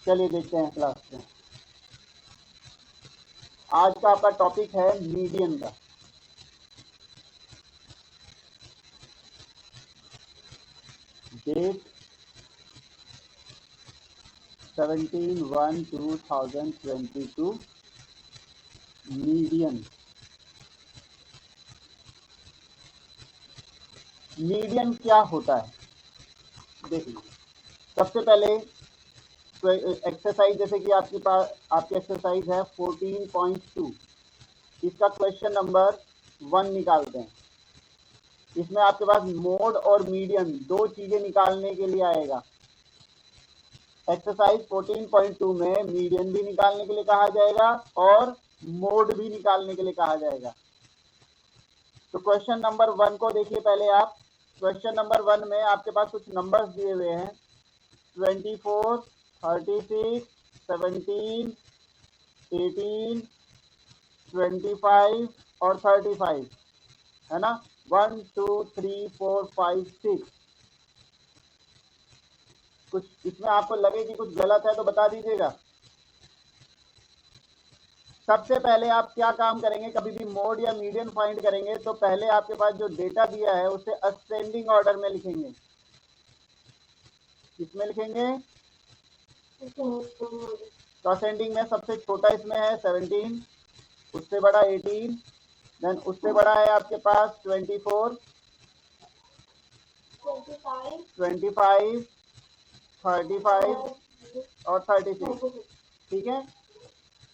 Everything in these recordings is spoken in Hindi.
चलिए देखते हैं क्लास में। आज का आपका टॉपिक है मीडियन का। Date 17/1/2022 median. मीडियन क्या होता है देखिए। सबसे पहले तो एक्सरसाइज, जैसे कि आपके पास आपकी एक्सरसाइज है 14.2, इसका क्वेश्चन नंबर 1 निकालते हैं। इसमें आपके पास मोड और मीडियन दो चीजें निकालने के लिए आएगा। एक्सरसाइज 14.2 में मीडियन भी निकालने के लिए कहा जाएगा और मोड भी निकालने के लिए कहा जाएगा। तो क्वेश्चन नंबर 1 को देखिए पहले आप। क्वेश्चन नंबर 1 में आपके पास कुछ नंबर्स दिए हुए हैं 24, 36, 17, 18, 25 और 35, है ना। 1 2 3 4 5 6। कुछ इसमें आपको लगे कि कुछ गलत है तो बता दीजिएगा। सबसे पहले आप क्या काम करेंगे, कभी भी मोड या मीडियन फाइंड करेंगे तो पहले आपके पास जो डेटा दिया है उसे असेंडिंग ऑर्डर में लिखेंगे। किसमें लिखेंगे? तो असेंडिंग में सबसे छोटा इसमें है 17, उससे बड़ा 18, देन उससे बड़ा है आपके पास 24, 25, 35 और 36। ठीक है,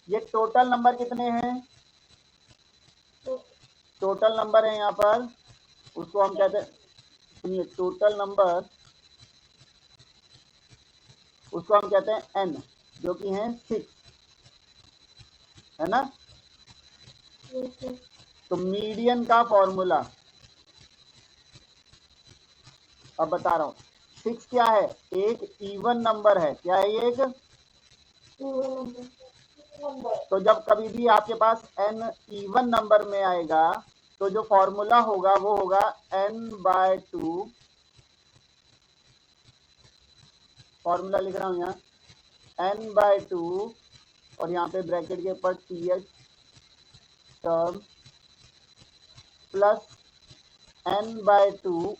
ये टोटल नंबर कितने हैं? टोटल नंबर है यहाँ पर, उसको हम कहते हैं, सुनिए, टोटल नंबर उसको हम कहते हैं n, जो कि है 6, है ना। तो मीडियन का फॉर्मूला अब बता रहा हूँ। 6 क्या है? एक इवन नंबर है। क्या है? एक तो जब कभी भी आपके पास n इवन नंबर में आएगा तो जो फॉर्मूला होगा वो होगा n/2। फॉर्मूला लिख रहा हूं यहाँ, n/2 और यहाँ पे ब्रैकेट के ऊपर th term plus n/2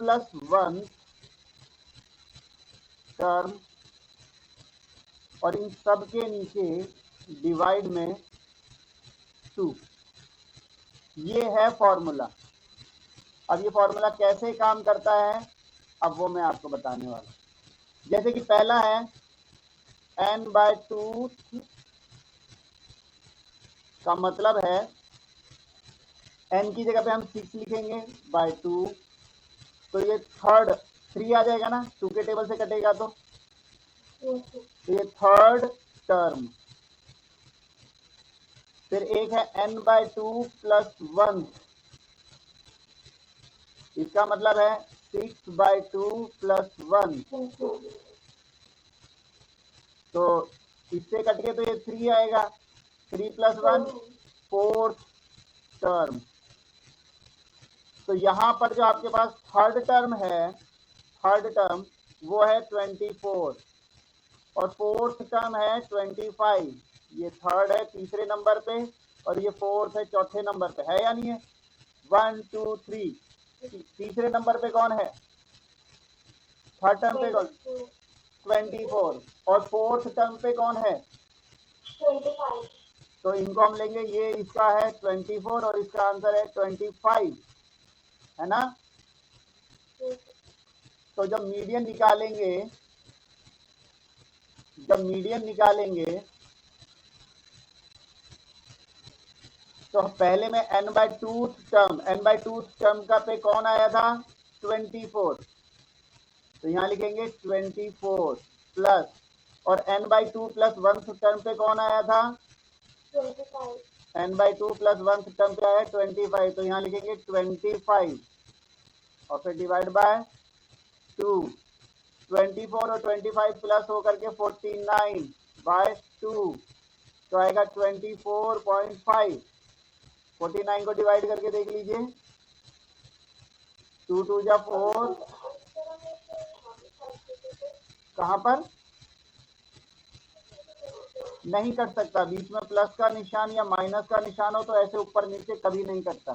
plus 1 term और इन सब के नीचे डिवाइड में 2। ये है फॉर्मूला। अब ये फॉर्मूला कैसे काम करता है अब वो मैं आपको बताने वाला हूं। जैसे कि पहला है n/2 का मतलब है n की जगह पे हम 6 लिखेंगे बाय 2, तो ये थर्ड 3 आ जाएगा ना, 2 के टेबल से कटेगा तो ये थर्ड टर्म। फिर एक है n/2 प्लस 1, इसका मतलब है 6/2 प्लस 1, तो इससे कट के तो ये 3 आएगा। 3 प्लस 1 फोर्थ टर्म। तो यहाँ पर जो आपके पास थर्ड टर्म है, थर्ड टर्म वो है 24 और फोर्थ टर्म है 25। ये थर्ड है तीसरे नंबर पे और ये फोर्थ है चौथे नंबर पे, है या नहीं है? 1 2 3। तीसरे नंबर पे कौन है? थर्ड टर्म पे कौन? 24 और फोर्थ टर्म पे कौन है? 25। तो इनको हम लेंगे, ये इसका है 24 और इसका आंसर है 25, है ना। तो जब मीडियन निकालेंगे तो पहले में n/2 टर्म का पे कौन आया था? 24, तो यहाँ लिखेंगे 24 प्लस, और n/2 प्लस 1 टर्म पे कौन आया था? 25। n/2 प्लस 1 टर्म पे आया 25, तो यहाँ लिखेंगे 25 और फिर डिवाइड बाय 2। 24 और 25 प्लस होकर के 49/2, तो आएगा 24.5। 49 को डिवाइड करके देख लीजिए, 2 2 जा 4, कहां पर नहीं कट सकता, बीच में प्लस का निशान या माइनस का निशान हो तो ऐसे ऊपर नीचे कभी नहीं कटता,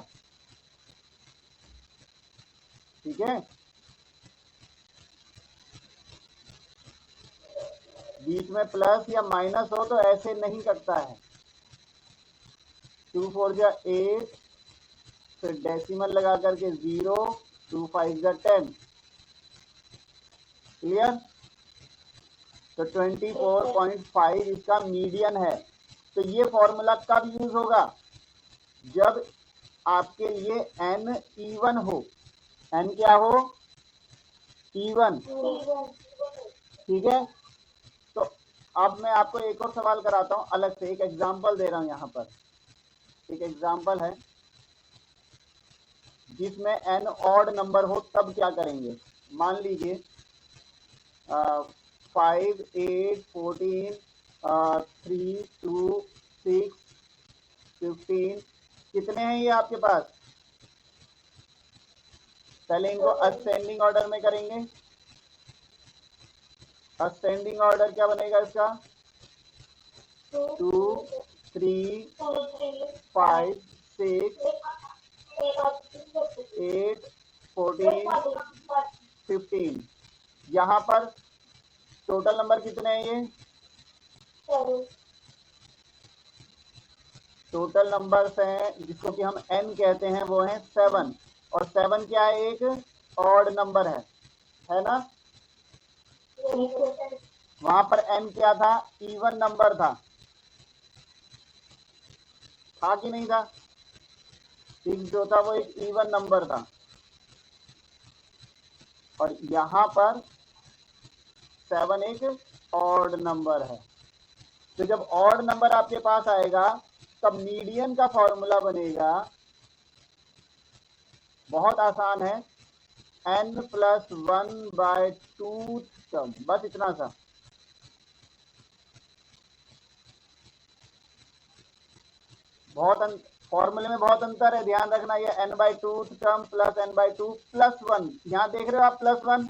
ठीक है। बीच में प्लस या माइनस हो तो ऐसे नहीं कटता है। 2 4 जा 8, फिर डेसिमल लगा करके 0, 2 5 जा 10, क्लियर। तो 24.5 इसका मीडियन है। तो ये फॉर्मूला कब यूज होगा, जब आपके लिए n इवन हो, n क्या हो, इवन, ठीक है। तो अब मैं आपको एक और सवाल कराता हूं अलग से, एक एग्जांपल दे रहा हूं यहां पर। एक एग्जांपल है जिसमें n ऑड नंबर हो, तब क्या करेंगे। मान लीजिए 5 8 14 3 2 6 15, कितने हैं ये आपके पास। पहले इनको असेंडिंग ऑर्डर में करेंगे। असेंडिंग ऑर्डर क्या बनेगा इसका, 2 3 5 6 8 14 15। यहां पर टोटल नंबर कितने हैं ये, टोटल नंबर्स हैं जिसको कि हम n कहते हैं, वो है 7। और 7 क्या है, एक ऑड नंबर है ना। वहां पर n क्या था, इवन नंबर था कि नहीं था। 6 जो था वो एक इवन नंबर था। और यहां पर 7 एक ऑड नंबर है। तो जब ऑड नंबर आपके पास आएगा तब मीडियन का फॉर्मूला बनेगा, बहुत आसान है, n+1/2 टर्म, बस इतना सा। फॉर्मूले में बहुत अंतर है, ध्यान रखना। ये n/2 टर्म प्लस n/2 +1, यहाँ देख रहे हो आप +1,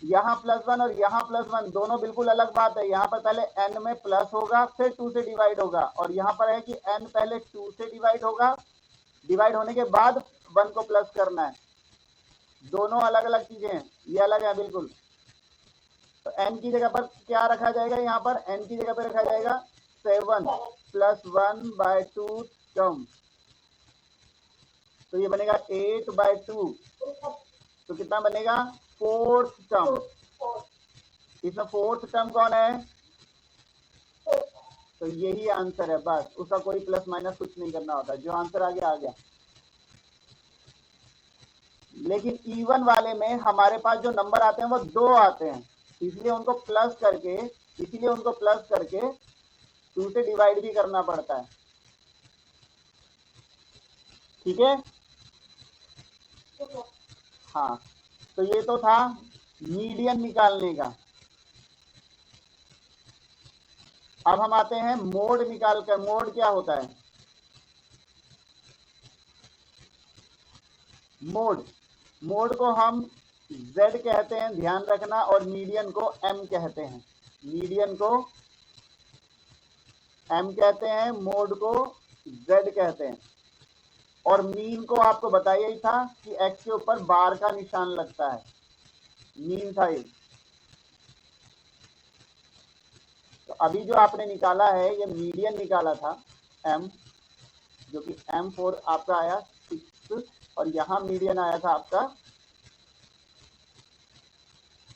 यहाँ +1 और यहाँ +1 दोनों बिल्कुल अलग बात है। यहाँ पर पहले n में प्लस होगा, फिर 2 से डिवाइड होगा, और यहाँ पर है कि n पहले 2 से डिवाइड होगा, डिवाइड होने के बाद 1 को प्लस करना है। दोनों अलग अलग चीजें हैं, ये अलग है बिल्कुल। तो n की जगह पर क्या रखा जाएगा, यहाँ पर n की जगह पर रखा जाएगा 7 +1/2 टर्म। तो ये बनेगा 8/2। तो कितना बनेगा, 4th टर्म। इसमें 4th टर्म कौन है, तो यही आंसर है, बस उसका कोई प्लस माइनस कुछ नहीं करना होता, जो आंसर आ गया। लेकिन इवन वाले में हमारे पास जो नंबर आते हैं वो 2 आते हैं, इसलिए उनको प्लस करके 2 से डिवाइड भी करना पड़ता है, ठीक है। हाँ, तो ये तो था मीडियन निकालने का। अब हम आते हैं मोड निकाल कर। मोड क्या होता है, मोड को हम z कहते हैं, ध्यान रखना, और मीडियन को m कहते हैं। मीडियन को m कहते हैं, मोड को z कहते हैं। और मीन को आपको बताया ही था कि x के ऊपर बार का निशान लगता है, मीन था ये। तो अभी जो आपने निकाला है ये मीडियन निकाला था m, जो कि m4 आपका आया 6, और यहां मीडियन आया था आपका,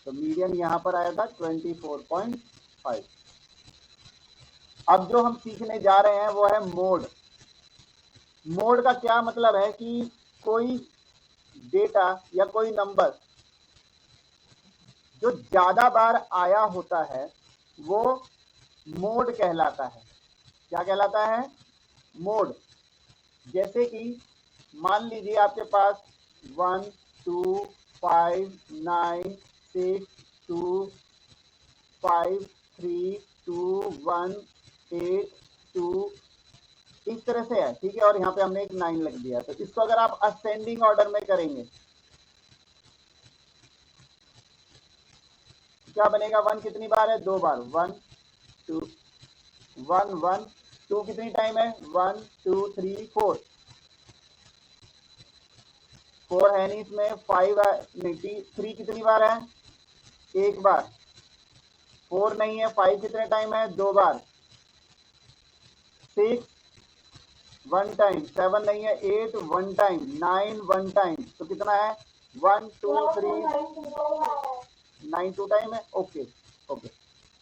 तो मीडियन यहां पर आया था 24.5। अब जो हम सीखने जा रहे हैं वो है मोड। मोड का क्या मतलब है कि कोई डेटा या कोई नंबर जो ज्यादा बार आया होता है वो मोड कहलाता है। क्या कहलाता है, मोड। जैसे कि मान लीजिए आपके पास 1 2 5 9 6 2 5 3 2 1 8 2 इस तरह से है, ठीक है। और यहाँ पे हमने एक 9 लग दिया। तो इसको अगर आप असेंडिंग ऑर्डर में करेंगे क्या बनेगा, 1 कितनी बार है, 2 बार, 1 2 1 1 2 कितनी टाइम है, 1 2 3 4 4 है नहीं इसमें, 5 नहीं, 3 कितनी बार है, 1 बार, 4 नहीं है, 5 कितने टाइम है, 2 बार, 6 1 टाइम, 7 नहीं है, 8 1 टाइम, 9 1 टाइम, तो कितना है 1 2 3 9 2 टाइम है, ओके ओके,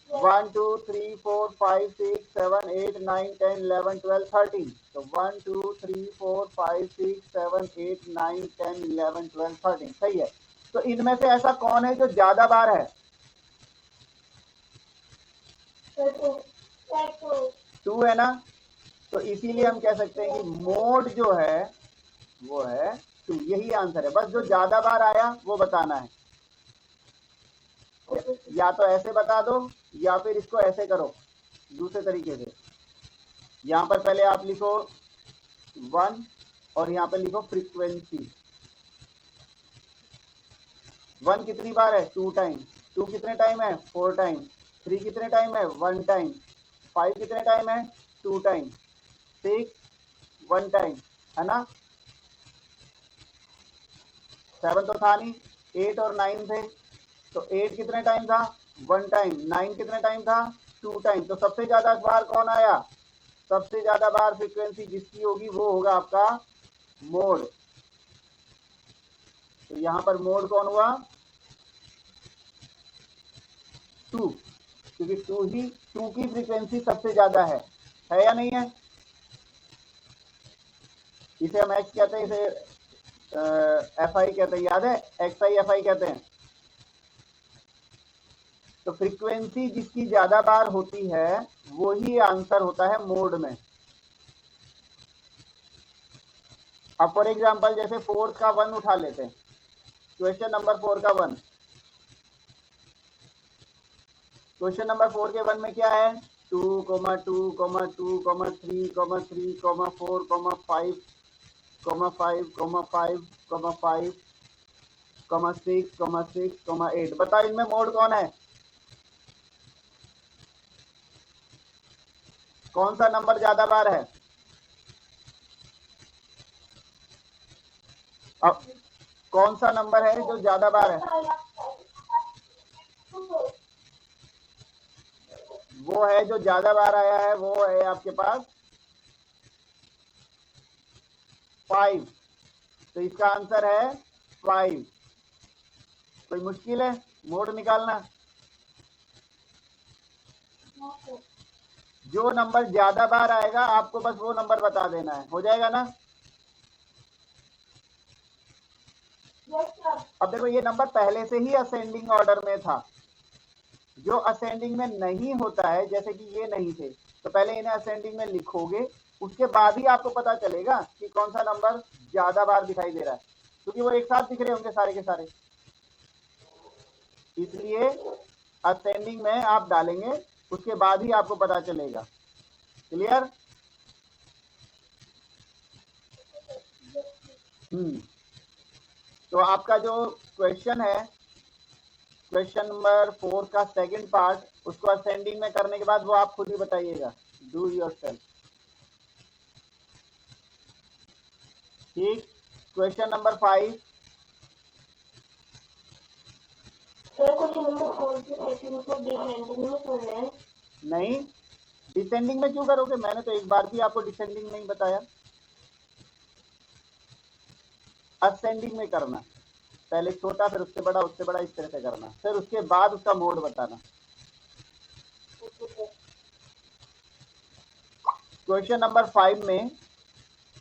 1 2 3 4 5 6 7 8 9 10 11 12 13, तो 1 2 3 4 5 6 7 8 9 10 11 12 13, सही है। तो इनमें से ऐसा कौन है जो ज्यादा बार है, 2 है ना, तो इसीलिए हम कह सकते हैं कि मोड जो है वो है 2, यही आंसर है, बस जो ज्यादा बार आया वो बताना है, या तो ऐसे बता दो या फिर इसको ऐसे करो दूसरे तरीके से, यहां पर पहले आप लिखो 1 और यहां पर लिखो फ्रीक्वेंसी, 1 कितनी बार है, 2 टाइम, 2 कितने टाइम है, 4 टाइम, 3 कितने टाइम है, 1 टाइम, 5 कितने टाइम है, 2 टाइम, 6 1 टाइम, है ना, 7 तो था नहीं, 8 और 9 थे, तो 8 कितने टाइम था, 1 टाइम, 9 कितने टाइम था, 2 टाइम, तो सबसे ज्यादा बार कौन आया, सबसे ज्यादा बार फ्रीक्वेंसी जिसकी होगी वो होगा आपका मोड, तो यहां पर मोड कौन हुआ, 2, क्योंकि 2 की फ्रीक्वेंसी सबसे ज्यादा है या नहीं है, इसे हम एक्स कहते हैं, इसे एफ आई कहते हैं, याद है, एक्स आई एफ आई कहते हैं, तो फ्रीक्वेंसी जिसकी ज्यादा बार होती है वो ही आंसर होता है मोड में। अब फॉर एग्जांपल जैसे 4 का 1 उठा लेते हैं, क्वेश्चन नंबर 4 का 1, क्वेश्चन नंबर 4 के 1 में क्या है, 2, 2, 2, 3, 3, 4, 5, 5, 5, 5, 6, 8, बताओ इनमें मोड कौन है, कौन सा नंबर ज्यादा बार है, अब कौन सा नंबर है जो ज्यादा बार है, वो है जो ज्यादा बार आया है, वो है आपके पास 5, तो इसका आंसर है 5, कोई मुश्किल है मोड निकालना, जो नंबर ज्यादा बार आएगा आपको बस वो नंबर बता देना है, हो जाएगा ना। अब देखो ये नंबर पहले से ही असेंडिंग ऑर्डर में था, जो असेंडिंग में नहीं होता है, जैसे कि ये नहीं थे, तो पहले इन्हें असेंडिंग में लिखोगे, उसके बाद ही आपको पता चलेगा कि कौन सा नंबर ज्यादा बार दिखाई दे रहा है, क्योंकि वो एक साथ दिख रहे होंगे सारे के सारे, इसलिए असेंडिंग में आप डालेंगे, उसके बाद ही आपको पता चलेगा, क्लियर। तो आपका जो क्वेश्चन है, क्वेश्चन नंबर 4 का सेकंड पार्ट, उसको असेंडिंग में करने के बाद वो आप खुद ही बताइएगा, डू योरसेल्फ, ठीक। क्वेश्चन नंबर 5, नहीं डिसेंडिंग में क्यों करोगे, मैंने तो एक बार भी आपको डिसेंडिंग नहीं बताया, असेंडिंग में करना, पहले छोटा फिर उससे बड़ा, उससे बड़ा, इस तरह से करना, फिर उसके बाद उसका मोड बताना। क्वेश्चन नंबर 5 में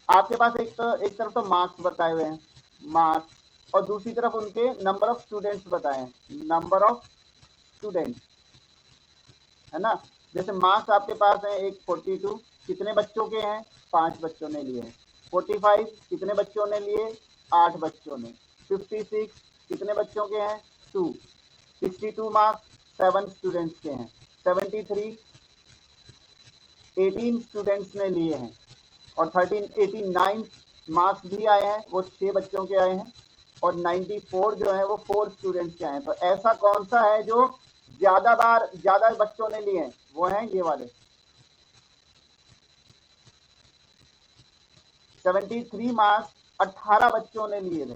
आपके पास एक तरफ तो मार्क्स बताए हुए हैं, मार्क्स, और दूसरी तरफ उनके नंबर ऑफ स्टूडेंट्स बताए हैं, नंबर ऑफ स्टूडेंट्स, है ना, जैसे मार्क्स आपके पास है एक 42, कितने बच्चों के हैं, 5 बच्चों ने लिए, 45 कितने बच्चों ने लिए, 8 बच्चों ने, 56 कितने बच्चों के हैं, 2, 62 मार्क्स 7 स्टूडेंट्स के हैं, 73 18 स्टूडेंट्स ने लिए हैं, और 89 मार्क्स भी आए हैं, वो 6 बच्चों के आए हैं, और 94 जो है वो 4 स्टूडेंट्स के आए हैं। तो ऐसा कौन सा है जो ज्यादा बच्चों ने लिए हैं वो हैं ये वाले 73 मार्क्स 18 बच्चों ने लिए थे।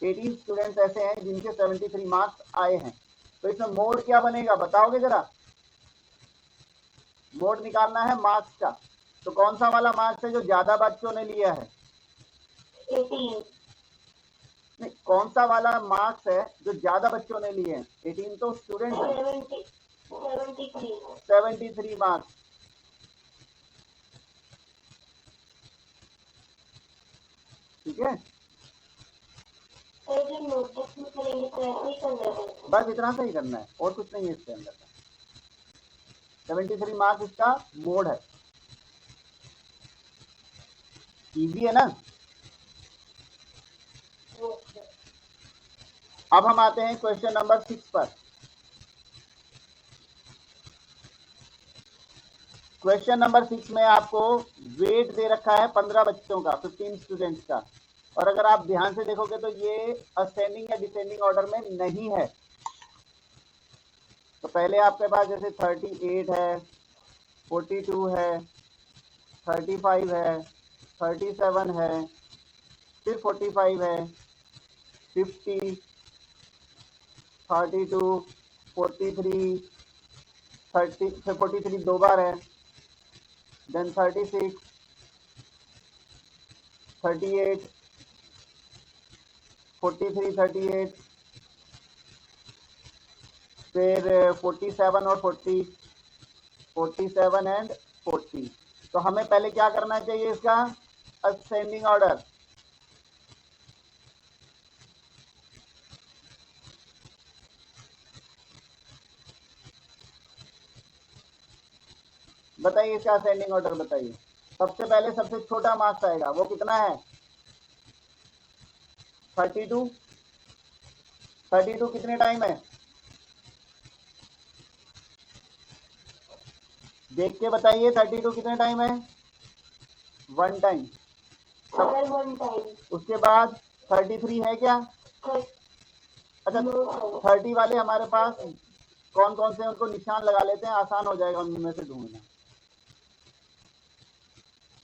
18 स्टूडेंट्स ऐसे हैं जिनके 73 मार्क्स आए हैं। तो इसमें मोड क्या बनेगा बताओगे जरा? मोड निकालना है मार्क्स का। तो कौन सा वाला मार्क्स है जो ज्यादा बच्चों ने लिया है? 18। नहीं, कौन सा वाला मार्क्स है जो ज्यादा बच्चों ने लिए हैं? 18 तो स्टूडेंट है। 73 मार्क्स। ठीक है, बस इतना सा ही करना है और कुछ नहीं है इसके अंदर का। 73 मार्क्स इसका मोड है। इजी है ना? अब हम आते हैं क्वेश्चन नंबर 6 पर। क्वेश्चन नंबर 6 में आपको वेट दे रखा है 15 बच्चों का, 15 स्टूडेंट्स का। और अगर आप ध्यान से देखोगे तो ये असेंडिंग या डिसेंडिंग ऑर्डर में नहीं है। तो पहले आपके पास जैसे 38 है, 42 है, 35 है, 37 है, फिर 45 है, 50, 32, 43, 30, फिर 43 दो बार है, देन 36, 38, 43, 38, फिर 47 और 40, 47 एंड 40। तो हमें पहले क्या करना चाहिए इसका? Ascending order. बताइए इसका असेंडिंग ऑर्डर बताइए। सबसे पहले सबसे छोटा मार्क्स आएगा, वो कितना है? 32। 32 कितने टाइम है? देख के बताइए 32 कितने टाइम है? 1 टाइम। उसके बाद 33 है क्या? अच्छा, 30 वाले हमारे पास कौन कौन से, उनको निशान लगा लेते हैं, आसान हो जाएगा उनमें से ढूंढना।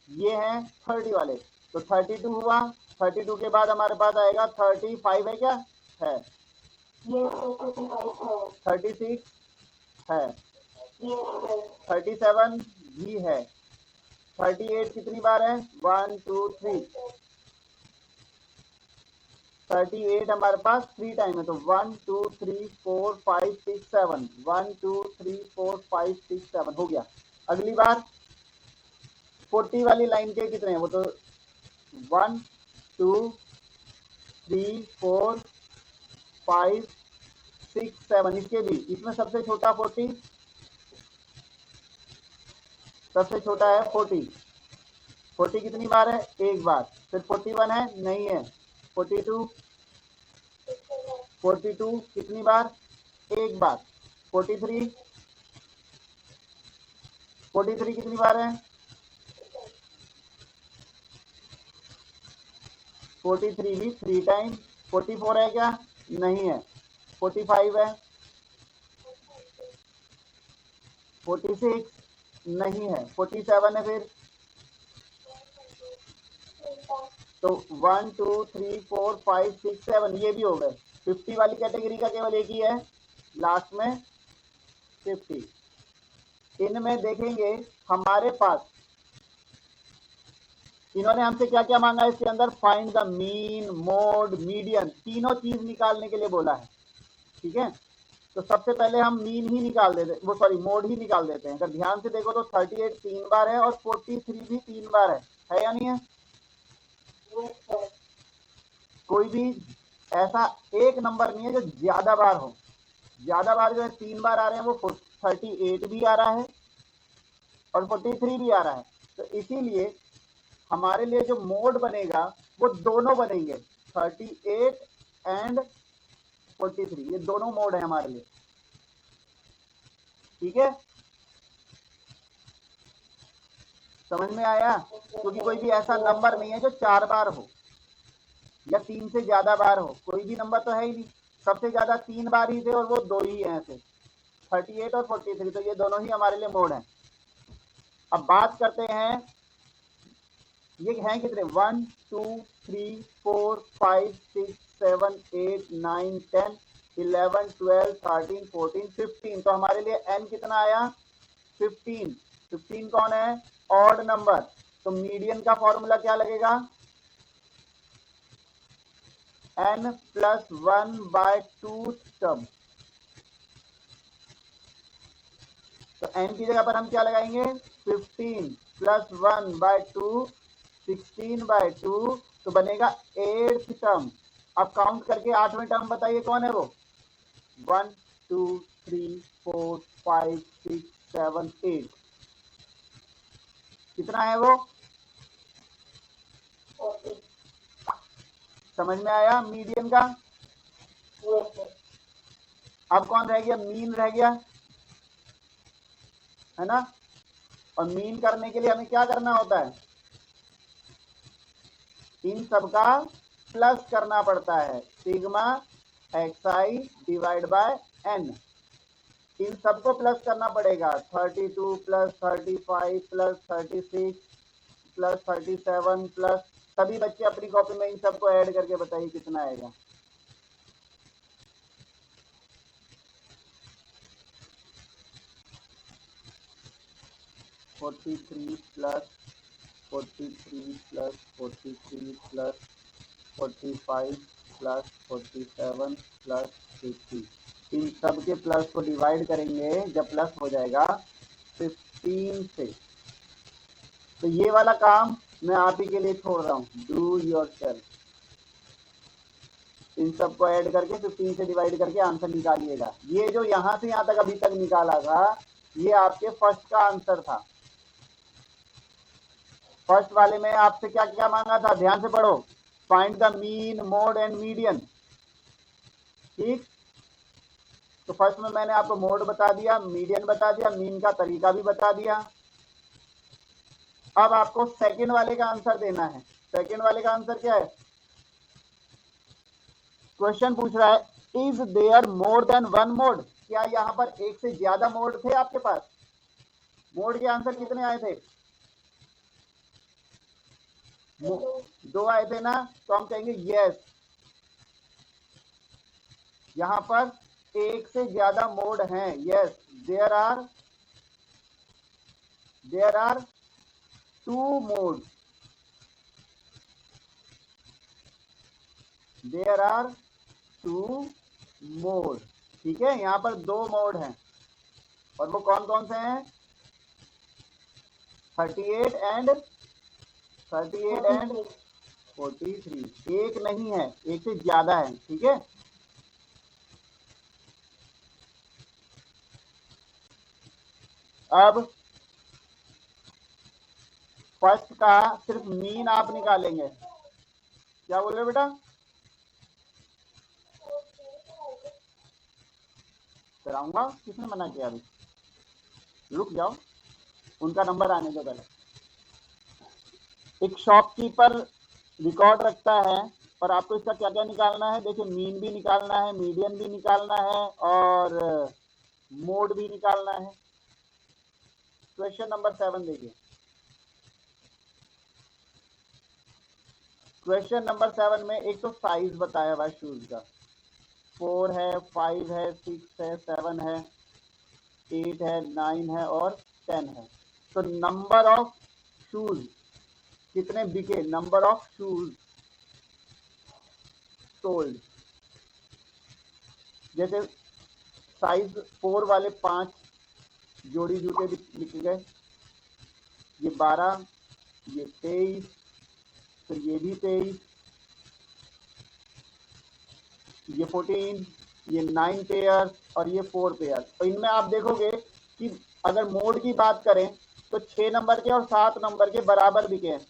ये हैं 30 वाले। तो 32 हुआ। 32 के बाद हमारे पास आएगा 35 है क्या? है। 36 है। 37 भी है। 38 कितनी बार है? 1 2 3। 38 हमारे पास 3 टाइम है। तो 1 2 3 4 5 6 7। 1 2 3 4 5 6 7 हो गया। अगली बार 40 वाली लाइन के कितने हैं? वो तो 1 2 3 4 5 6 7। इसके भी, इसमें सबसे छोटा 40, सबसे छोटा है 40। 40 कितनी बार है? एक बार। फिर 41 है? नहीं है। 42 कितनी बार? एक बार। 43 कितनी बार है? 43 भी 3 टाइम। 44 है क्या? नहीं है। 45 है? 46 नहीं है। 47 है फिर? तो 1 2 3 4 5 6 7 ये भी हो गए। 50 वाली कैटेगरी का केवल एक ही है लास्ट में 50। इनमें देखेंगे हमारे पास इन्होंने हमसे क्या क्या मांगा है इसके अंदर? Find the mean, mode, median, तीनों चीज निकालने के लिए बोला है। ठीक है, तो सबसे पहले हम मीन ही निकाल देते, वो सॉरी मोड ही निकाल देते हैं। अगर ध्यान से देखो तो 38 3 बार है और 43 भी 3 बार है या नहीं है? कोई भी ऐसा एक नंबर नहीं है जो ज्यादा बार हो। ज्यादा बार जो है 3 बार आ रहे हैं, वो 38 भी आ रहा है और 43 भी आ रहा है। तो इसीलिए हमारे लिए जो मोड बनेगा वो दोनों बनेंगे, 38 एंड 43। ये दोनों मोड है हमारे लिए। ठीक है, समझ में आया? क्योंकि कोई भी ऐसा नंबर नहीं है जो 4 बार हो या 3 से ज्यादा बार हो। कोई भी नंबर तो है ही नहीं। सबसे ज्यादा 3 बार ही थे और वो 2 ही हैं ऐसे। 38 और 43, तो ये दोनों ही हमारे लिए मोड हैं। अब बात करते हैं ये हैं कितने, 1 2 3 4 5 6 7 8 9 10 11 12 13 14 15, तो हमारे लिए n कितना आया 15। 15 कौन है, ऑड नंबर, तो मीडियन का फॉर्मूला क्या लगेगा, n प्लस 1/2 टर्म। तो n की जगह पर हम क्या लगाएंगे, 15 प्लस 1/2 16/2, तो बनेगा 8th टर्म। अब काउंट करके 8वें टर्म बताइए कौन है वो, 1 2 3 4 5 6 7 8, कितना है वो, 40, समझ में आया मीडियन का। yes sir, अब कौन रह गया, मीन रह गया, है ना। और मीन करने के लिए हमें क्या करना होता है, इन सबका प्लस करना पड़ता है, sigma xi divide by n, इन सबको प्लस करना पड़ेगा, 32 प्लस 35 प्लस 36 प्लस 37 प्लस, सभी बच्चे अपनी कॉपी में इन सबको ऐड करके बताइए कितना आएगा। Forty three plus 43 plus 43 plus 45 plus 47 plus 50, इन सब के प्लस को डिवाइड करेंगे, जब प्लस हो जाएगा 15 से, तो ये वाला काम मैं आप ही के लिए छोड़ रहा हूँ, डू योरसेल्फ। इन सबको ऐड करके 15 से डिवाइड करके आंसर निकालिएगा। ये जो यहाँ से यहाँ तक अभी तक निकाला था, ये आपके फर्स्ट का आंसर था। फर्स्ट वाले में आपसे क्या क्या मांगा था, ध्यान से पढ़ो, find the mean mode and median, ठीक। तो फर्स्ट में मैंने आपको मोड बता दिया, मीडियन बता दिया, मीन का तरीका भी बता दिया। अब आपको सेकंड वाले का आंसर देना है। सेकंड वाले का आंसर क्या है, क्वेश्चन पूछ रहा है is there more than one mode, क्या यहाँ पर एक से ज्यादा मोड थे आपके पास, मोड के आंसर कितने आए थे, दो आए थे ना, तो हम कहेंगे यस, यहाँ पर एक से ज्यादा मोड हैं, yes there are 2 mode, there are 2 mode, ठीक है, यहाँ पर 2 मोड हैं, और वो कौन कौन से हैं, 38 एंड 43, एक नहीं है, एक से ज्यादा है, ठीक है। अब फर्स्ट का सिर्फ मीन आप निकालेंगे, क्या बोल रहे बेटा, कराऊंगा, किसने मना किया, अभी रुक जाओ, उनका नंबर आने दो पहले। एक शॉपकीपर रिकॉर्ड रखता है, और आपको इसका क्या क्या निकालना है, देखिए मीन भी निकालना है, मीडियन भी निकालना है, और मोड भी निकालना है। क्वेश्चन नंबर 7 देखिए, क्वेश्चन नंबर 7 में एक तो साइज बताया हुआ है शूज का, 4 है, 5 है, 6 है, 7 है, 8 है, 9 है और 10 है। तो नंबर ऑफ शूज कितने बिके, नंबर ऑफ शूज सोल्ड, जैसे साइज 4 वाले 5 जोड़ी जूते बिक गए, ये 12, ये 23, फिर ये भी 23, ये 14, ये 9 पेयर और ये 4 पेयर। तो इनमें आप देखोगे कि अगर मोड की बात करें तो 6 नंबर के और 7 नंबर के बराबर बिके हैं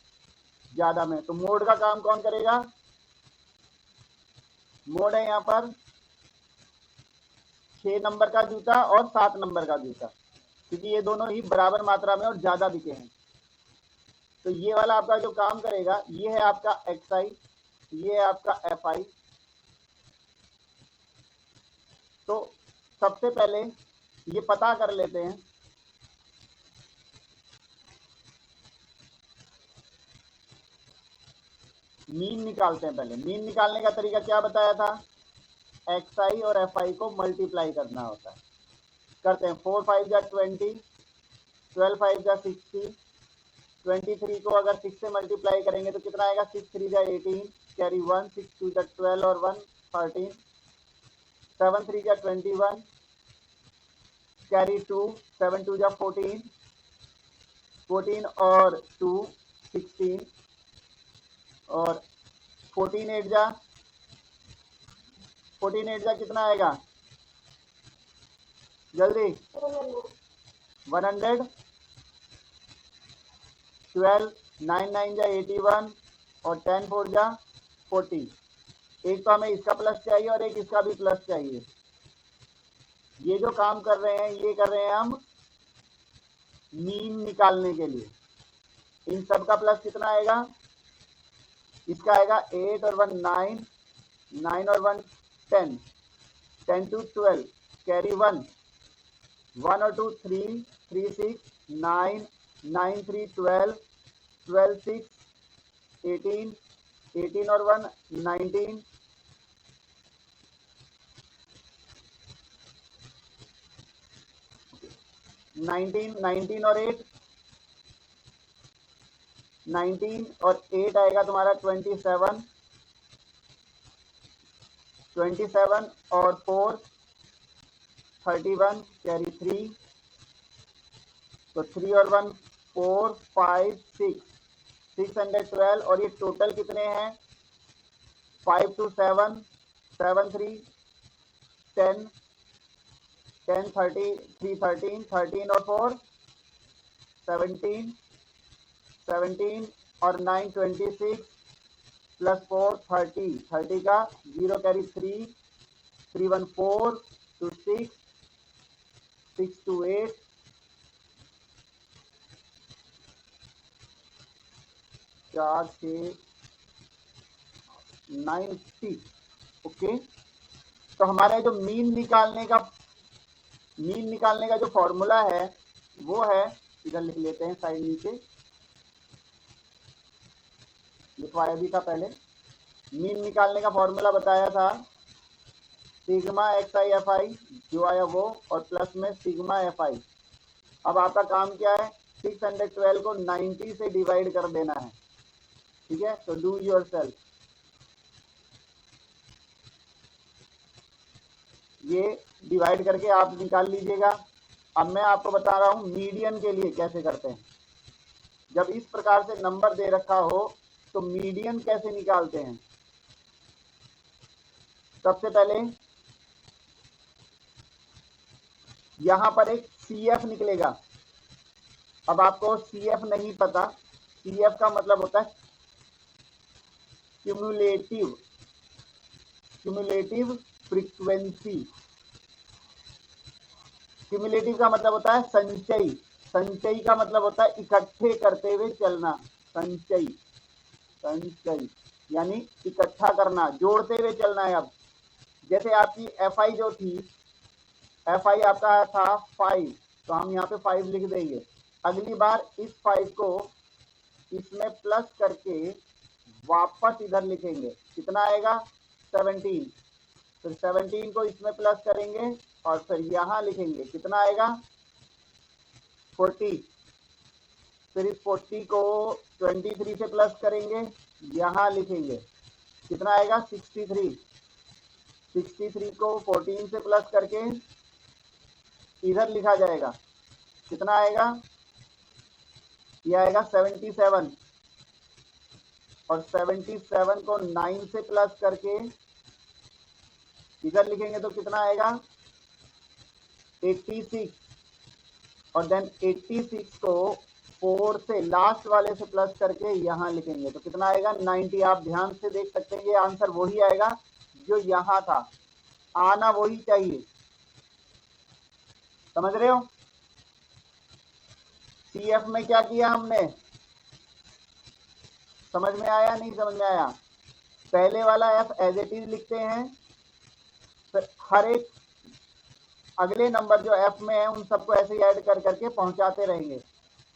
ज्यादा में, तो मोड का काम कौन करेगा, मोड है यहाँ पर 6 नंबर का जूता और 7 नंबर का जूता, क्योंकि ये दोनों ही बराबर मात्रा में और ज्यादा बिके हैं। तो ये वाला आपका जो काम करेगा, ये है आपका XI, ये है आपका FI। तो सबसे पहले ये पता कर लेते हैं। मीन निकालते हैं। पहले मीन निकालने का तरीका क्या बताया था, xi और fi को मल्टीप्लाई करना होता है। करते हैं। 4 5 जा 20, 12 5 जा 60, 23 को अगर 6 से मल्टीप्लाई करेंगे तो कितना आएगा, 6 3 जा 18, कैरी 1, 6 2 जा 12 और 1 13, 7 3 जा 21, कैरी 2, 7 2 जा 14, 14 और 2 16, और 14 8 जा कितना आएगा, जल्दी 100, 12 9 9 जा 81 और 10 4 जा 40। एक तो हमें इसका प्लस चाहिए और एक इसका भी प्लस चाहिए। ये जो काम कर रहे हैं ये कर रहे हैं हम मीन निकालने के लिए। इन सब का प्लस कितना आएगा, इसका आएगा 8 और 1 9, 9 और 1 10, 10 2 12, कैरी 1, 1 और 2 3, 3 6, 9, 9 3 12, 12 6 18, 18 और 1 19, 19, 19 और 8, 19 और 8 आएगा तुम्हारा 27, 27 और 4 31, कैरी 3, तो 3 और 1 4 5 6, 612। और ये टोटल कितने हैं, 5 2 7, 7 3 10, 10 30 3 13, 13 और 4 17, 17 और 9 26 प्लस 4 30, 30 का 0 कैरी 3, 3 1 4 2 6, 6 2 8, 4 6 90। ओके, तो हमारा जो मीन निकालने का जो फॉर्मूला है वो है, इधर लिख लेते हैं साइड नीचे, लिखवाया भी था पहले। मीन निकालने का फॉर्मूला बताया था सिग्मा xi fi जो आया वो, और प्लस में सिग्मा fi। अब आपका काम क्या है, 612 को 90 से डिवाइड कर देना है। ठीक है, तो डू योर सेल्फ। ये डिवाइड करके आप निकाल लीजिएगा। अब मैं आपको बता रहा हूं मीडियन के लिए कैसे करते हैं। जब इस प्रकार से नंबर दे रखा हो तो मीडियन कैसे निकालते हैं। सबसे पहले यहां पर एक CF निकलेगा। अब आपको CF नहीं पता, CF का मतलब होता है क्यूमुलेटिव फ्रीक्वेंसी। क्यूमुलेटिव का मतलब होता है संचयी, संचयी का मतलब होता है इकट्ठे करते हुए चलना। संचयी यानी इकट्ठा करना, जोड़ते हुए चलना है। अब जैसे आपकी FI जो थी, FI आपका था 5, तो हम यहाँ पे 5 लिख देंगे। अगली बार इस 5 को इसमें प्लस करके वापस इधर लिखेंगे, कितना आएगा 17, फिर 17 को इसमें प्लस करेंगे और फिर यहाँ लिखेंगे, कितना आएगा 40, फिर इस 40 को 23 से प्लस करेंगे, यहाँ लिखेंगे, कितना आएगा 63, 63 को 14 से प्लस करके इधर लिखा जाएगा, कितना आएगा, यह आएगा 77, और 77 को 9 से प्लस करके इधर लिखेंगे तो कितना आएगा 86, और देन 86 को 4 से लास्ट वाले से प्लस करके यहाँ लिखेंगे तो कितना आएगा 90। आप ध्यान से देख सकते हैं ये आंसर वही आएगा जो यहाँ था, आना वही चाहिए। समझ रहे हो। CF में क्या किया हमने, समझ में आया नहीं समझ में आया। पहले वाला F एज इट इज लिखते हैं, फिर हर एक अगले नंबर जो एफ में है उन सबको ऐसे ही ऐड कर करके पहुंचाते रहेंगे।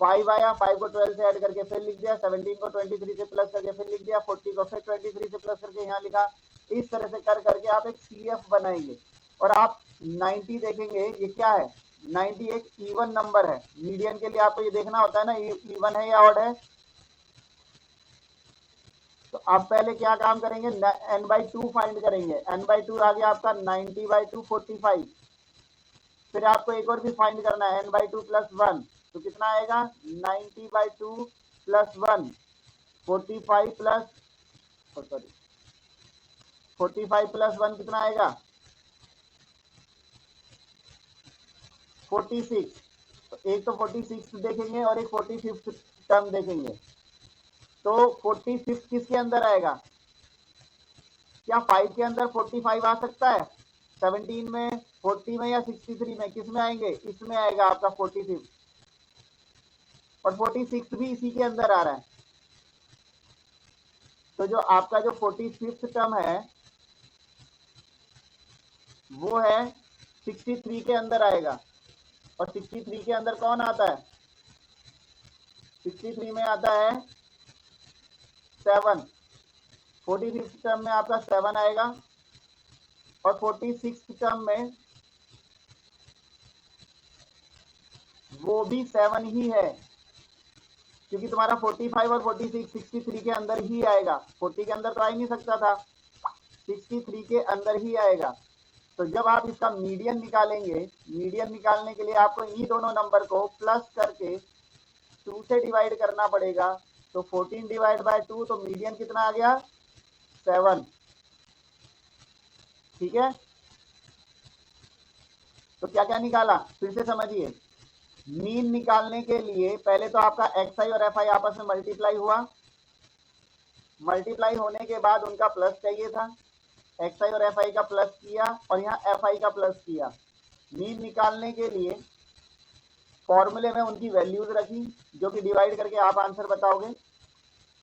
5 आया, 5 को 12 से ऐड करके फिर लिख दिया, 17 को 23 से प्लस करके फिर लिख दिया, 40 को फिर 23 से प्लस करके यहाँ लिखा। इस तरह से कर करके आप एक CF बनाएंगे। और आप 90 देखेंगे, ये क्या है, 90 एक इवन नंबर है। मीडियन के लिए आपको ये देखना होता है ना, इवन है या ऑड है। तो आप पहले क्या काम करेंगे, n/2 फाइंड करेंगे। n/2 आ गया आपका 90/2 45। फिर आपको एक और भी फाइंड करना है, n/2 + 1, तो कितना आएगा 90/2 + 1 45 प्लस 45 + 1 कितना आएगा 46। तो एक तो 46 देखेंगे और एक 45th टर्म देखेंगे। तो 45 किसके अंदर आएगा, क्या 5 के अंदर 45 आ सकता है, 17 में, 40 में या 63 में, किस में आएंगे, इसमें आएगा आपका 45। और 46 भी इसी के अंदर आ रहा है। तो जो आपका जो 45th टर्म है वो है 63 के अंदर आएगा। और 63 के अंदर कौन आता है, 63 में आता है 7। 45th टर्म में आपका 7 आएगा। और 46th टर्म में वो भी 7 ही है, क्योंकि तुम्हारा 45 और 46 63 के अंदर ही आएगा। 40 के अंदर तो आ ही नहीं सकता था, 63 के अंदर ही आएगा। तो जब आप इसका मीडियन निकालेंगे, मीडियन निकालने के लिए आपको इन दोनों नंबर को प्लस करके 2 से डिवाइड करना पड़ेगा। तो 14/2, तो मीडियन कितना आ गया 7। ठीक है, तो क्या क्या निकाला, फिर से समझिए। मीन निकालने के लिए पहले तो आपका XI और FI आपस में मल्टीप्लाई हुआ। मल्टीप्लाई होने के बाद उनका प्लस चाहिए था, XI और FI का प्लस किया और यहाँ FI का प्लस किया। मीन निकालने के लिए फॉर्मूले में उनकी वैल्यूज रखी, जो कि डिवाइड करके आप आंसर बताओगे।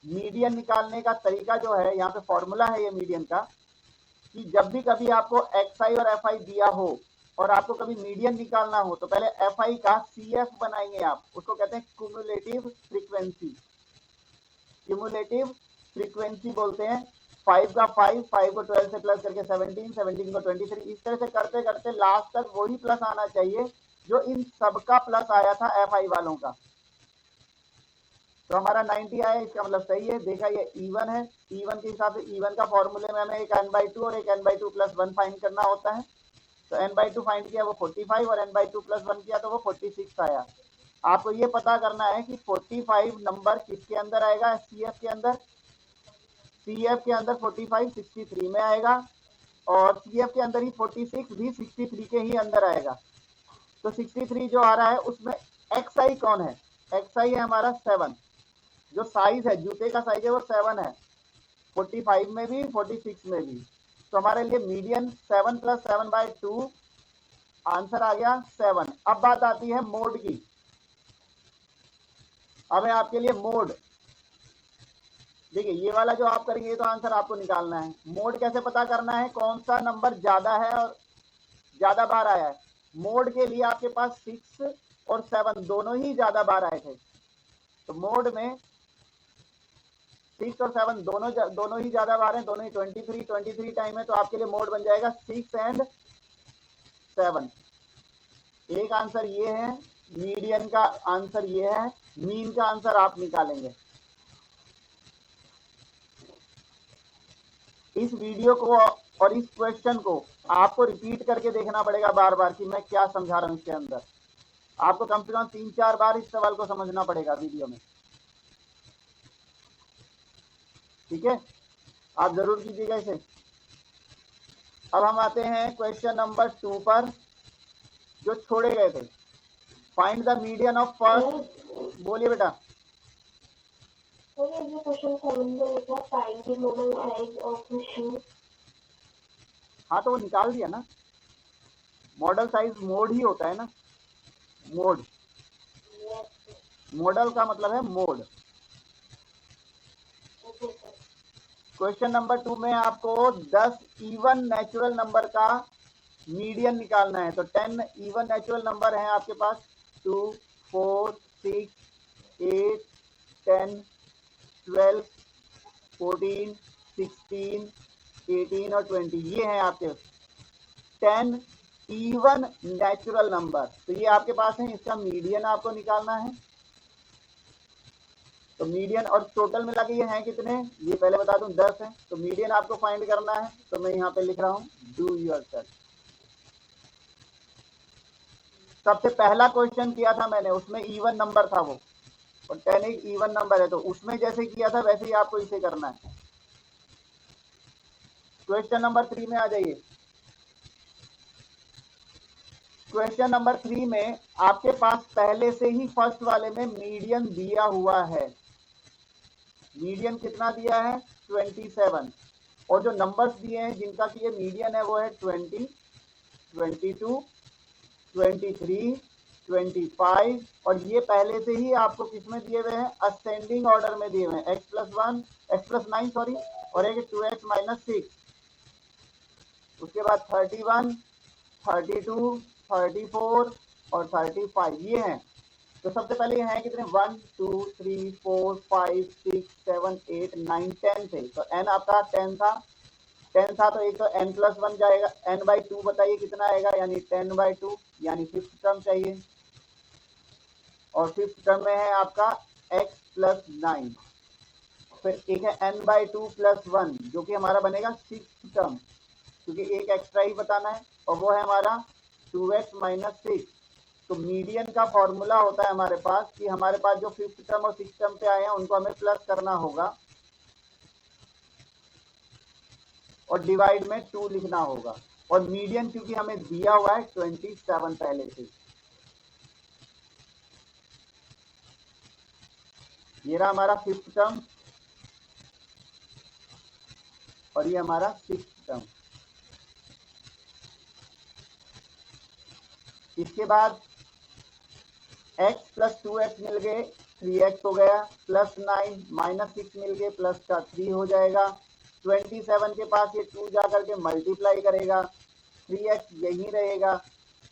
मीडियन निकालने का तरीका जो है, यहाँ पे फॉर्मूला है ये मीडियन का, कि जब भी कभी आपको XI और FI दिया हो और आपको कभी मीडियन निकालना हो, तो पहले FI का CF बनाएंगे आप, उसको कहते हैं क्यूमुलेटिव फ्रीक्वेंसी। क्यूमुलेटिव फ्रीक्वेंसी बोलते हैं। 5 का 5, 5 को 12 से प्लस करके 17, 17 को 23, इस तरह से करते करते लास्ट तक वही प्लस आना चाहिए जो इन सबका प्लस आया था FI वालों का। तो हमारा 90 आया, इसका मतलब सही है। देखा ये इवन है, इवन के हिसाब से इवन का फॉर्मूले में हमें एक n/2 और एक n/2 + 1 फाइंड करना होता है। तो n/2 फाइंड किया वो 45 और n/2 + 1 किया तो वो 46 आया। आपको ये पता करना है कि 45 नंबर किसके अंदर आएगा, CF के अंदर। CF के अंदर 45 63 में आएगा और CF के अंदर ही 46 भी 63 के ही अंदर आएगा। तो 63 जो आ रहा है उसमें XI कौन है, XI है हमारा 7। जो साइज है, जूते का साइज है वो 7 है, 45 में भी 46 में भी। तो हमारे लिए मीडियन 7 + 7/2 आंसर आ गया 7। अब बात आती है मोड की। अब है आपके लिए मोड। देखिए ये वाला जो आप करेंगे तो आंसर आपको निकालना है। मोड कैसे पता करना है, कौन सा नंबर ज्यादा है और ज्यादा बार आया है। मोड के लिए आपके पास 6 और 7 दोनों ही ज्यादा बार आए थे। तो मोड में 6 और 7 दोनों ही ज्यादा बार हैं, दोनों ही 23 टाइम है। तो आपके लिए मोड बन जाएगा 6 और 7। एक आंसर ये है, मीडियन का आंसर ये है, मीन का आंसर आप निकालेंगे। इस वीडियो को और इस क्वेश्चन को आपको रिपीट करके देखना पड़ेगा बार बार कि मैं क्या समझा रहा हूं इसके अंदर। आपको कम से कम 3-4 बार इस सवाल को समझना पड़ेगा वीडियो में। ठीक है, आप जरूर कीजिएगा इसे। अब हम आते हैं क्वेश्चन नंबर 2 पर, जो छोड़े गए थे। Find the median of first. बोलिए बेटा। हाँ तो वो निकाल दिया ना, मॉडल साइज मोड ही होता है ना। मोड, मॉडल का मतलब है मोड। क्वेश्चन नंबर 2 में आपको 10 इवन नेचुरल नंबर का मीडियन निकालना है। तो 10 इवन नेचुरल नंबर है आपके पास, 2, 4, 6, 8, 10, 12, 14, 16, 18 और 20, ये हैं आपके 10 इवन नेचुरल नंबर। तो ये आपके पास है, इसका मीडियन आपको निकालना है। तो मीडियन और टोटल मिला के ये हैं कितने, ये पहले बता दूं 10 है। तो मीडियन आपको फाइंड करना है, तो मैं यहाँ पे लिख रहा हूँ डू योरसेल्फ। सबसे पहला क्वेश्चन किया था मैंने, उसमें इवन नंबर था वो, और 10 एक इवन नंबर है, तो उसमें जैसे किया था वैसे ही आपको इसे करना है। क्वेश्चन नंबर 3 में आ जाइए। क्वेश्चन नंबर 3 में आपके पास पहले से ही फर्स्ट वाले में मीडियन दिया हुआ है। मीडियन कितना दिया है, 27, और जो नंबर्स दिए हैं जिनका कि ये मीडियन है वो है 20, 22, 23, 25, और ये पहले से ही आपको किसमें दिए हुए हैं, असेंडिंग ऑर्डर में दिए हुए हैं, x+9 सॉरी, और एक 2x - 6, उसके बाद 31, 32, 34 और 35, ये हैं। तो सबसे पहले ये हैं कितने, 1, 2, 3, 4, 5, 6, 7, 8, 9, 10 थे। तो n आपका 10 था, 10 था, तो एक तो n+1 जाएगा, n/2 बताइए कितना आएगा, यानी 10/2, यानी फिफ्थ टर्म चाहिए। और फिफ्थ टर्म में है आपका x+9। फिर एक है n/2 + 1, जो कि हमारा बनेगा सिक्स टर्म, क्योंकि एक एक्स्ट्रा ही बताना है, और वो है हमारा 2x - 6। तो मीडियन का फॉर्मूला होता है हमारे पास कि हमारे पास जो फिफ्थ टर्म और सिक्स टर्म पे आए हैं उनको हमें प्लस करना होगा, और डिवाइड में 2 लिखना होगा। और मीडियन क्योंकि हमें दिया हुआ है 27 पहले से, ये रहा हमारा फिफ्थ टर्म और ये हमारा सिक्स्थ टर्म। इसके बाद x + 2x मिल गए, 3x हो गया, +9 - 6 मिल गए, प्लस का 3 हो जाएगा। 27 के पास ये 2 जा करके मल्टीप्लाई करेगा, 3x यही रहेगा।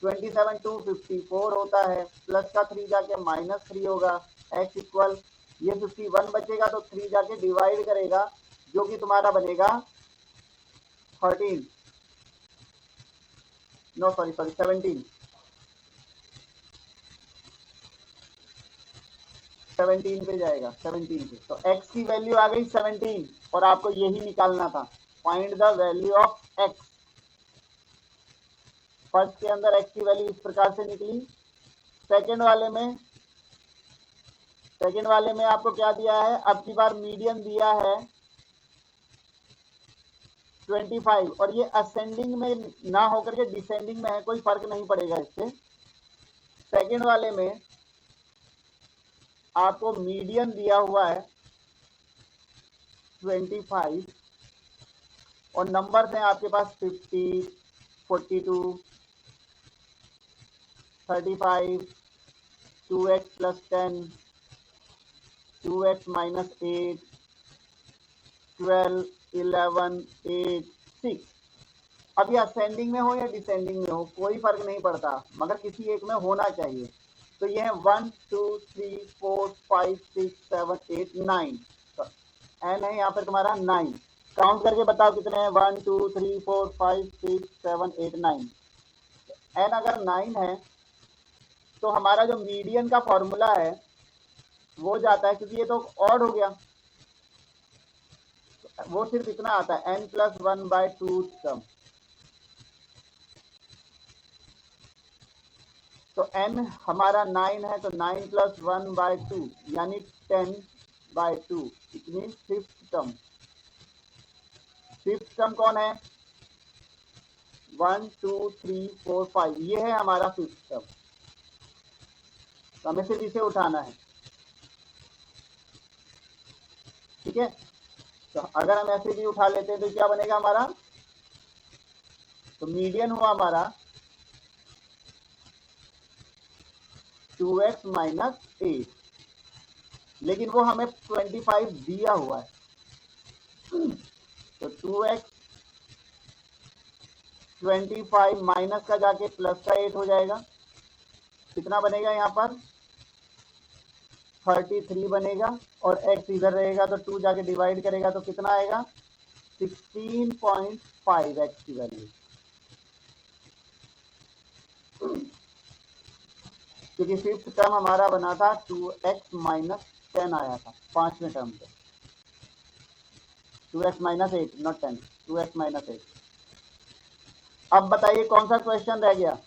27 2 54 होता है, प्लस का 3 जाके -3 होगा, x इक्वल, ये 51 बचेगा, तो 3 जाके डिवाइड करेगा, जो कि तुम्हारा बनेगा 13, नो सॉरी 17, 17 पे जाएगा, 17 पे। तो x की वैल्यू आ गई 17, और आपको यही निकालना था, find the value of x। First के अंदर x की वैल्यू इस प्रकार से निकली। सेकंड वाले में आपको क्या दिया है, अब की बार मीडियन दिया है 25, और ये असेंडिंग में ना होकर के डिसेंडिंग में है, कोई फर्क नहीं पड़ेगा इससे। सेकंड वाले में आपको मीडियन दिया हुआ है 25, और नंबर्स हैं आपके पास 50, 42, 35, 2x + 10, 2x - 8, 12, 11, 8, 6। अब ये असेंडिंग में हो या डिसेंडिंग में हो कोई फर्क नहीं पड़ता, मगर किसी एक में होना चाहिए। तो ये है 1, 2, 3, 4, 5, 6, 7, 8, 9। तो n है यहाँ पर तुम्हारा 9। काउंट करके बताओ कितने हैं, 1, 2, 3, 4, 5, 6, 7, 8, 9। n अगर 9 है तो हमारा जो मीडियन का फॉर्मूला है वो जाता है, क्योंकि ये तो ऑड हो गया, वो सिर्फ इतना आता है, n+1/2 टर्म। तो n हमारा 9 है, तो 9 + 1/2 यानी 10/2, it mean fifth term. Fifth term कौन है, 1, 2, 3, 4, 5, ये है हमारा फिफ्थ टर्म। तो हमें सिर्फ इसे उठाना है, ठीक है। तो अगर हम ऐसे भी उठा लेते हैं तो क्या बनेगा हमारा, तो मीडियन हुआ हमारा 2x - 8, लेकिन वो हमें 25 दिया हुआ है। तो 2x 25 माइनस का जाके प्लस का 8 हो जाएगा। कितना बनेगा यहाँ पर 33 बनेगा, और x इधर रहेगा तो 2 जाके डिवाइड करेगा तो कितना आएगा 16.5 x की वैल्यू। क्योंकि फिफ्थ टर्म हमारा बना था 2x माइनस 10 आया था पांचवें टर्म पे, 2x minus 8 not 10, 2x minus 8। अब बताइए कौन सा क्वेश्चन रह गया।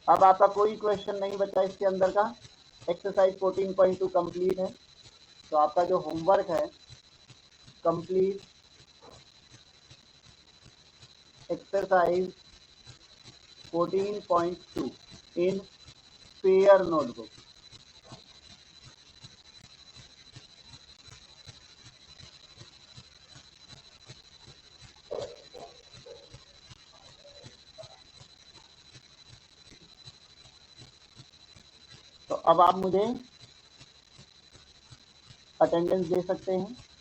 अब आपका कोई क्वेश्चन नहीं बचा इसके अंदर का। एक्सरसाइज 14.2 कंप्लीट है। तो आपका जो होमवर्क है complete exercise 14.2 in pair notebook. तो अब आप मुझे अटेंडेंस दे सकते हैं।